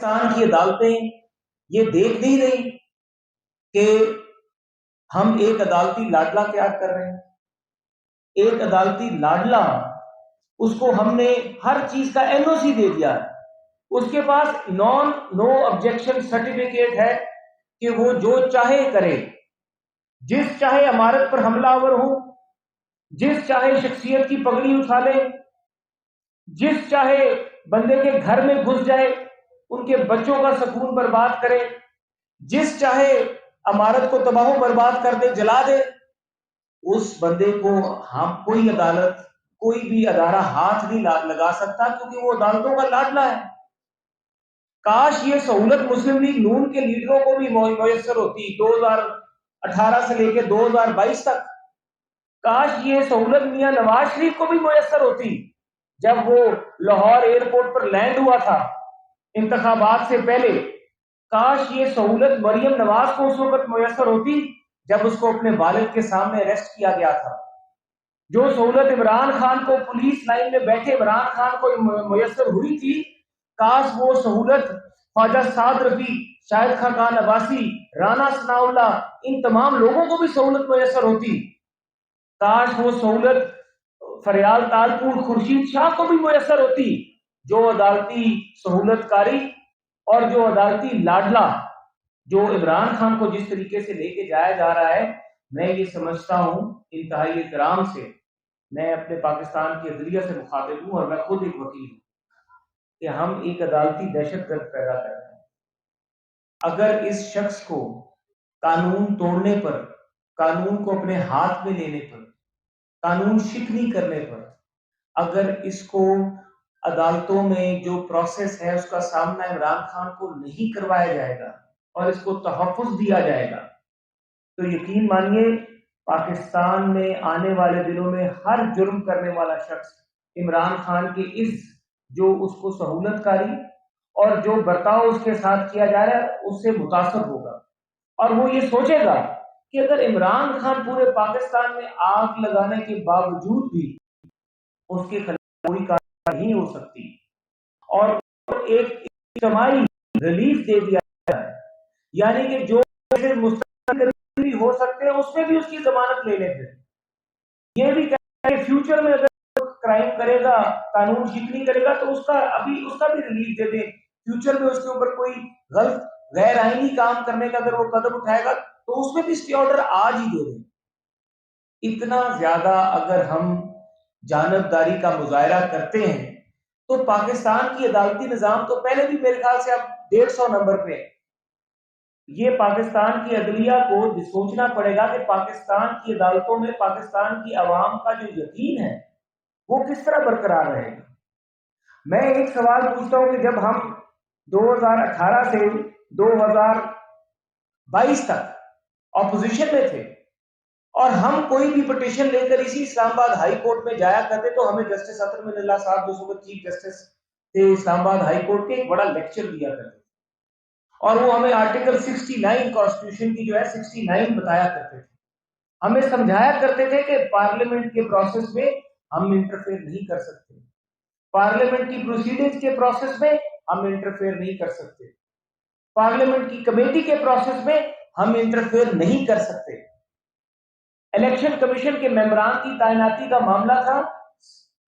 پاکستان کی عدالتیں یہ دیکھ نہیں رہی کہ ہم ایک عدالتی لاڈلا تیار کر رہے ہیں؟ ایک عدالتی لاڈلا، اس کو ہم نے ہر چیز کا این او سی دے دیا ہے، اس کے پاس نو آبجیکشن سرٹیفکیٹ ہے کہ وہ جو چاہے کرے، جس چاہے عمارت پر حملہ آور ہو، جس چاہے شخصیت کی پگڑی اٹھا لے، جس چاہے بندے کے گھر میں گھس جائے، ان کے بچوں کا سکون برباد کرے، جس چاہے عمارت کو تباہ و برباد کر دے، جلا دے، اس بندے کو ہم کوئی عدالت، کوئی بھی ادارہ ہاتھ نہیں لگا سکتا، کیونکہ وہ عدالتوں کا لاڈلا ہے۔ کاش یہ سہولت مسلم لیگ نون کے لیڈروں کو بھی میسر ہوتی 2018 سے لے کے 2022 تک۔ کاش یہ سہولت میاں نواز شریف کو بھی میسر ہوتی جب وہ لاہور ایئرپورٹ پر لینڈ ہوا تھا انتخابات سے پہلے۔ کاش یہ سہولت مریم نواز کو اس وقت میسر ہوتی جب اس کو اپنے والد کے سامنے اریسٹ کیا گیا تھا۔ جو سہولت عمران خان کو پولیس لائن میں بیٹھے عمران خان کو میسر ہوئی تھی، کاش وہ سہولت خواجہ سعد رفیع، شاہد خاقان عباسی، رانا ثناء اللہ، ان تمام لوگوں کو بھی سہولت میسر ہوتی۔ کاش وہ سہولت فریال تالپور خورشید شاہ کو بھی میسر ہوتی۔ جو عدالتی سہولت کاری اور جو عدالتی لاڈلا جو عمران خان کو جس طریقے سے لے کے جایا جا رہا ہے، میں یہ سمجھتا ہوں انتہائی احترام سے، میں اپنے پاکستان کی عدلیہ سے مخاطب ہوں اور میں خود ایک وکیل ہوں، کہ ہم ایک عدالتی دہشت گرد پیدا کر رہے ہیں۔ اگر اس شخص کو قانون توڑنے پر، قانون کو اپنے ہاتھ میں لینے پر، قانون شکنی کرنے پر، اگر اس کو عدالتوں میں جو پروسیس ہے اس کا سامنا عمران خان کو نہیں کروایا جائے گا اور اس کو تحفظ دیا جائے گا، تو یقین مانیے پاکستان میں آنے والے دنوں میں ہر جرم کرنے والا شخص عمران خان کے جو اس کو سہولت کاری اور جو برتاؤ اس کے ساتھ کیا جا رہا ہے اس سے متاثر ہوگا، اور وہ یہ سوچے گا کہ اگر عمران خان پورے پاکستان میں آگ لگانے کے باوجود بھی اس کے خلاف کوئی کارروائی نہیں ہو سکتی اور ایک اجتماعی ریلیف دے دیا ہے، یعنی کہ جو مستقبل بھی ہو سکتے ہیں اس میں بھی اس کی ضمانت لے لیتے ہیں۔ یہ بھی کہتے ہیں کہ فیوچر میں اگر کرائم کرے گا، قانون شکنی کرے گا تو اس کا بھی ریلیف دے دیں، فیوچر میں اس کے اوپر کوئی غلط غیر آئینی کام کرنے کا اگر وہ قدم اٹھائے گا تو اس میں بھی اسٹے آرڈر آج ہی دے دیں۔ اتنا زیادہ اگر ہم جانبداری کا مظاہرہ کرتے ہیں تو پاکستان کی عدالتی نظام تو پہلے بھی میرے خیال سے اب 150 نمبر پہ ہے۔ یہ پاکستان کی عدلیہ کو سوچنا پڑے گا کہ پاکستان کی عدالتوں میں پاکستان کی عوام کا جو یقین ہے وہ کس طرح برقرار رہے گا۔ میں ایک سوال پوچھتا ہوں کہ جب ہم 2018 سے 2022 تک اپوزیشن میں تھے اور ہم کوئی بھی پٹیشن لے کر اسی اسلام آباد ہائی کورٹ میں جایا کرتے تو ہمیں جسٹس اطہر من اللہ صاحب جو اس وقت چیف جسٹس تھے اسلام آباد ہائی کورٹ کے، ایک بڑا لیکچر دیا کرتے اور وہ ہمیں آرٹیکل 69 کانسٹیٹیوشن کی جو ہے 69 بتایا کرتے تھے، ہمیں سمجھایا کرتے تھے کہ پارلیمنٹ کے پروسیس میں ہم انٹرفیئر نہیں کر سکتے، پارلیمنٹ کی پروسیڈنگز کے پروسیس میں ہم انٹرفیئر نہیں کر سکتے، پارلیمنٹ کی کمیٹی کے پروسیس میں ہم انٹرفیئر نہیں کر سکتے۔ الیکشن کمیشن کے ممبران کی تعیناتی کا معاملہ تھا،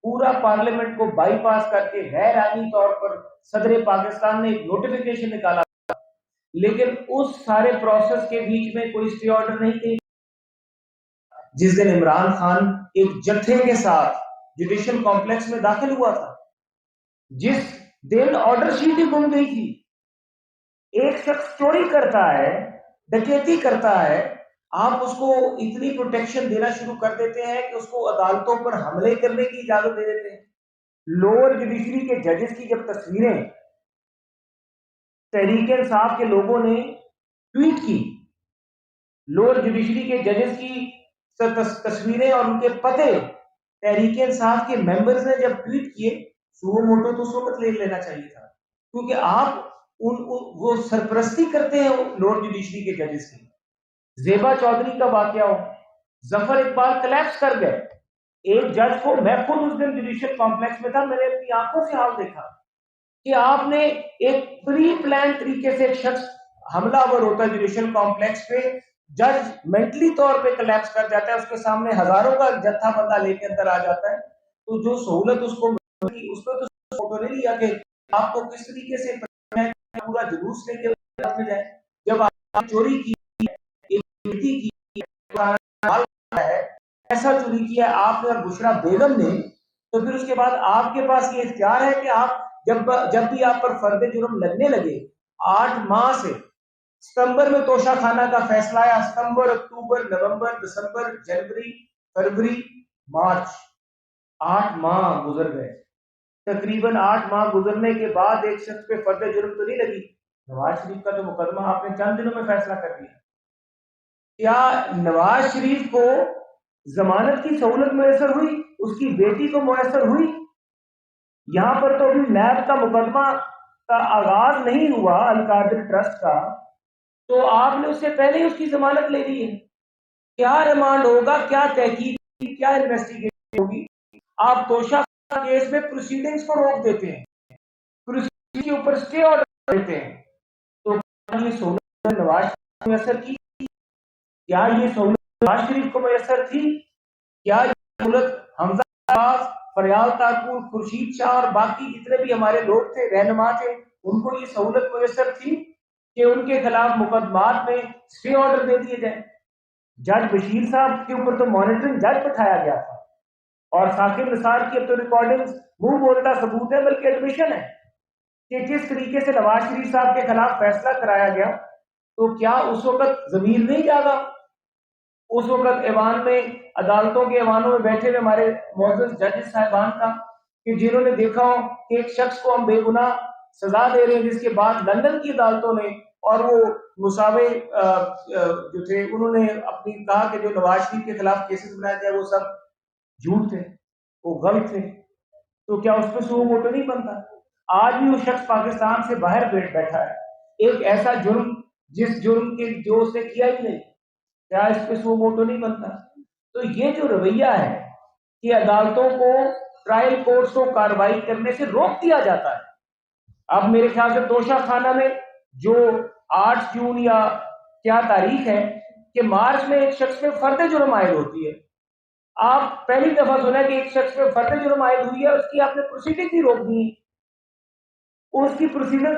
پورا پارلیمنٹ کو بائی پاس کر کے غیر آئینی طور پر صدر پاکستان نے ایک نوٹیفیکیشن نکالا، لیکن اس سارے پروسیس کے بیچ میں کوئی اسٹے آرڈر نہیں تھے۔ جس دن عمران خان ایک جتھے کے ساتھ جوڈیشل کمپلیکس میں داخل ہوا تھا، جس دن آرڈر شیٹ ہی گم گئی تھی۔ ایک شخص چوری کرتا ہے، ڈکیتی کرتا ہے، آپ اس کو اتنی پروٹیکشن دینا شروع کر دیتے ہیں کہ اس کو عدالتوں پر حملے کرنے کی اجازت دے دیتے ہیں۔ لوور جوڈیشری کے ججز کی جب تصویریں تحریک انصاف کے لوگوں نے ٹویٹ کی، لوور جوڈیشری کے ججز کی تصویریں اور ان کے پتے تحریک انصاف کے ممبرز نے جب ٹویٹ کیے، سو موٹو تو اس وقت لے لینا چاہیے تھا، کیونکہ آپ وہ سرپرستی کرتے ہیں لوور جوڈیشری کے ججز کی۔ زیبا چودھری کا واقعہ ہو، ظفر اقبال کلیپس کر گئے، ایک جج کو، میں خود اس دن جوڈیشل کمپلیکس میں تھا، میں نے اپنی آنکھوں سے حال دیکھا، کہ آپ نے ایک پری پلان طریقے سے ایک شخص حملہ آور ہوتا ہے جوڈیشل کمپلیکس پہ، جج مینٹلی طور پہ کلیپس کر جاتا ہے، اس کے سامنے ہزاروں کا جتھا بندہ لے کے اندر آ جاتا ہے، تو جو سہولت اس کو ملی اس پہ تو فوٹو نہیں لیا کہ آپ کو کس طریقے سے پورا جلوس لے کے میں جائے. جب آپ نے چوری کی ہے، ایسا چوری کیا آپ نے اور بشرا بیگم نے، تو پھر اس کے بعد آپ کے پاس یہ اختیار ہے کہ آپ جب بھی آپ پر فرد جرم لگنے لگے 8 ماہ سے، ستمبر میں توشہ خانہ کا فیصلہ آیا، ستمبر، اکتوبر، نومبر، دسمبر، جنوری، فروری، مارچ، 8 ماہ گزر گئے. تقریباً 8 ماہ گزرنے کے بعد ایک شخص پہ فرد جرم تو نہیں لگی. نواز شریف کا تو مقدمہ آپ نے چند دنوں میں فیصلہ کر دیا. کیا نواز شریف کو ضمانت کی سہولت میسر ہوئی؟ اس کی بیٹی کو میسر ہوئی؟ یہاں پر تو ابھی نیب کا مقدمہ کا آغاز نہیں ہوا القادر ٹرسٹ کا، تو آپ نے اس سے پہلے ہی اس کی ضمانت لے لی ہے. کیا ریمانڈ ہوگا، کیا تحقیق، کیا انویسٹیگیشن ہوگی؟ آپ توشہ کیس میں پروسیڈنگز کو روک دیتے ہیں، پروسیڈنگ کے اوپر سٹے آرڈر دیتے ہیں. تو یہ سہولت نواز شریف کو میسر کی؟ کیا یہ سہولت نواز شریف کو میسر تھی؟ کیا یہ سہولت حمزہ عباس، فریال طاقور، خورشید شاہ اور باقی جتنے بھی ہمارے لوگ تھے، رہنما تھے، ان کو یہ سہولت میسر تھی کہ ان کے خلاف مقدمات میں سٹے آرڈر دے دیے جائیں؟ جج بشیر صاحب کے اوپر تو مانیٹرنگ جج بٹھایا گیا تھا، اور ثاقب نثار کی اب تو ریکارڈنگ منہ بولتا ثبوت ہے، بلکہ ایڈمیشن ہے کہ کس طریقے سے نواز شریف صاحب کے خلاف فیصلہ کرایا گیا. تو کیا اس وقت ضمیر نہیں جاگا؟ اس وقت ایوان میں، عدالتوں کے ایوانوں میں بیٹھے ہوئے ہمارے معزز ججز صاحبان کا، کہ جنہوں نے دیکھا ہو کہ ایک شخص کو ہم بے گناہ سزا دے رہے ہیں، جس کے بعد لندن کی عدالتوں نے اور وہ مساوے جو تھے انہوں نے اپنی کہا کہ جو نواز شریف کے خلاف کیسز بنائے تھے وہ سب جھوٹ تھے، وہ غلط تھے. تو کیا اس پہ سو موٹو نہیں بنتا؟ آج بھی وہ شخص پاکستان سے باہر بیٹھا ہے، ایک ایسا جرم جس جرم کے جو اس نے کیا ہی نہیں، کیا اس پہ سو موٹو نہیں بنتا؟ تو یہ جو رویہ ہے کہ عدالتوں کو، ٹرائل کورٹس کو کارروائی کرنے سے روک دیا جاتا ہے. اب میرے خیال سے توشہ خانہ میں جو 8 جون یا کیا تاریخ ہے کہ مارچ میں ایک شخص پہ فرد جرم عائد ہوتی ہے، آپ پہلی دفعہ سنا کہ ایک شخص پہ فرد جرم عائد ہوئی ہے، اس کی آپ نے پروسیڈنگ ہی روک دی. اس کی پروسیڈر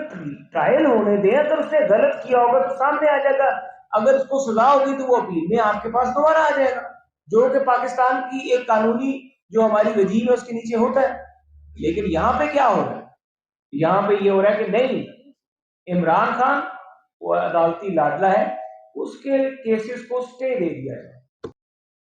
ٹرائل ہونے دیں، اگر اس نے غلط کیا ہوگا تو سامنے آ جائے گا، اگر اس کو سزا ہوگی تو وہ اپیل میں آپ کے پاس دوبارہ آ جائے گا، جو کہ پاکستان کی ایک قانونی جو ہماری رجیم ہے اس کے نیچے ہوتا ہے. لیکن یہاں پہ کیا ہو رہا ہے؟ یہاں پہ یہ ہو رہا ہے کہ نہیں، عمران خان وہ عدالتی لاڈلا ہے، اس کے کیسز کو سٹے دے دیا جائے.